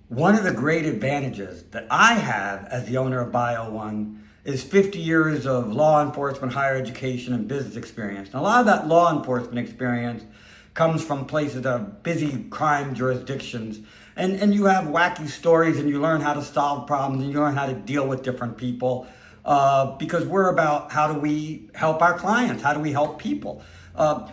One of the great advantages that I have as the owner of Bio1 is 50 years of law enforcement, higher education, and business experience. And a lot of that law enforcement experience comes from places that are busy crime jurisdictions. And you have wacky stories and you learn how to solve problems and you learn how to deal with different people because we're about how do we help our clients? How do we help people?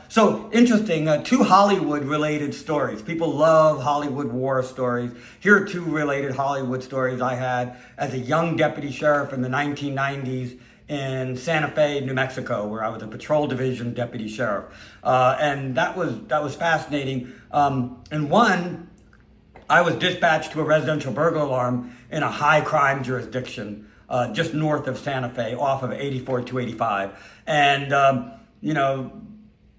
So interesting, two Hollywood related stories. People love Hollywood war stories. Here are two related Hollywood stories I had as a young deputy sheriff in the 1990s in Santa Fe, New Mexico, where I was a patrol division deputy sheriff. And that was fascinating. And one, I was dispatched to a residential burglar alarm in a high crime jurisdiction, just north of Santa Fe, off of 84-285. And,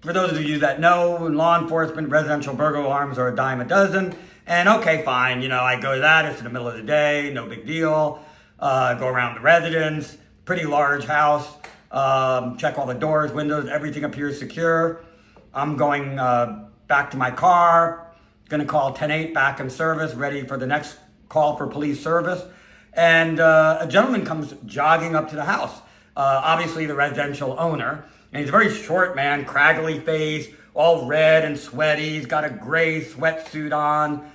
for those of you that know, in law enforcement, residential burglar alarms are a dime a dozen. And okay, fine, I go to that, it's in the middle of the day, no big deal. Go around the residence, pretty large house, check all the doors, windows, everything appears secure. I'm going back to my car, gonna call 10-8 back in service, ready for the next call for police service. And a gentleman comes jogging up to the house, obviously the residential owner. And he's a very short man, craggly face, all red and sweaty. He's got a gray sweatsuit on,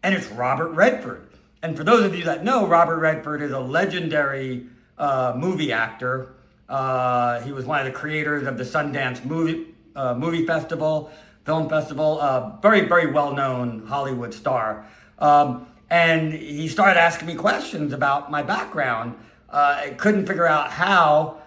and it's Robert Redford. And for those of you that know, Robert Redford is a legendary movie actor. He was one of the creators of the Sundance movie festival, film festival, very, very well-known Hollywood star. And he started asking me questions about my background. I couldn't figure out how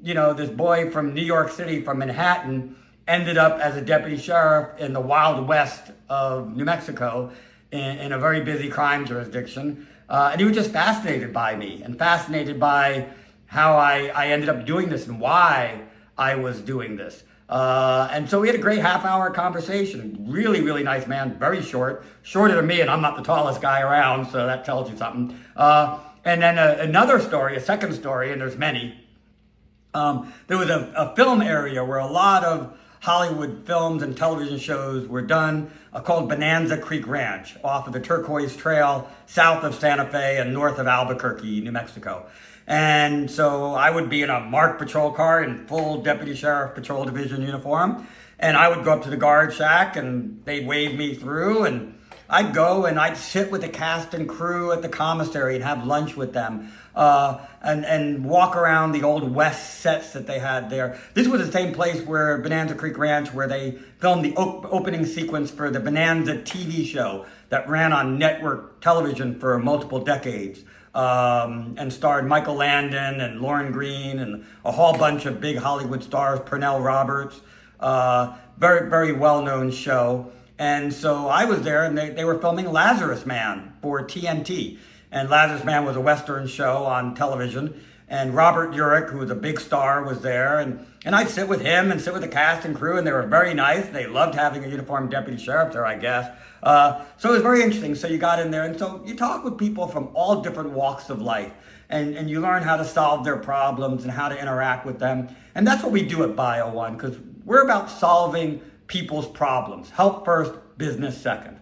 this boy from New York City, from Manhattan, ended up as a deputy sheriff in the Wild West of New Mexico in a very busy crime jurisdiction. And he was just fascinated by me and fascinated by how I ended up doing this and why I was doing this. And so we had a great half-hour conversation. Really, really nice man, very short, shorter than me, and I'm not the tallest guy around, so that tells you something. And then another story, a second story, and there's many. There was a film area where a lot of Hollywood films and television shows were done called Bonanza Creek Ranch off of the Turquoise Trail south of Santa Fe and north of Albuquerque, New Mexico. And so I would be in a marked patrol car in full deputy sheriff patrol division uniform. And I would go up to the guard shack and they'd wave me through, and I'd go and I'd sit with the cast and crew at the commissary and have lunch with them and walk around the old West sets that they had there. This was the same place where Bonanza Creek Ranch, where they filmed the opening sequence for the Bonanza TV show that ran on network television for multiple decades and starred Michael Landon and Lauren Green and a whole bunch of big Hollywood stars, Pernell Roberts, very, very well-known show. And so I was there, and they were filming Lazarus Man for TNT. And Lazarus Man was a Western show on television. And Robert Urich, who was a big star, was there. And I'd sit with him and sit with the cast and crew, and they were very nice. They loved having a uniformed deputy sheriff there, I guess. So it was very interesting. So you got in there, and so you talk with people from all different walks of life. And you learn how to solve their problems and how to interact with them. And that's what we do at Bio1, because we're about solving people's problems. Help first, business second.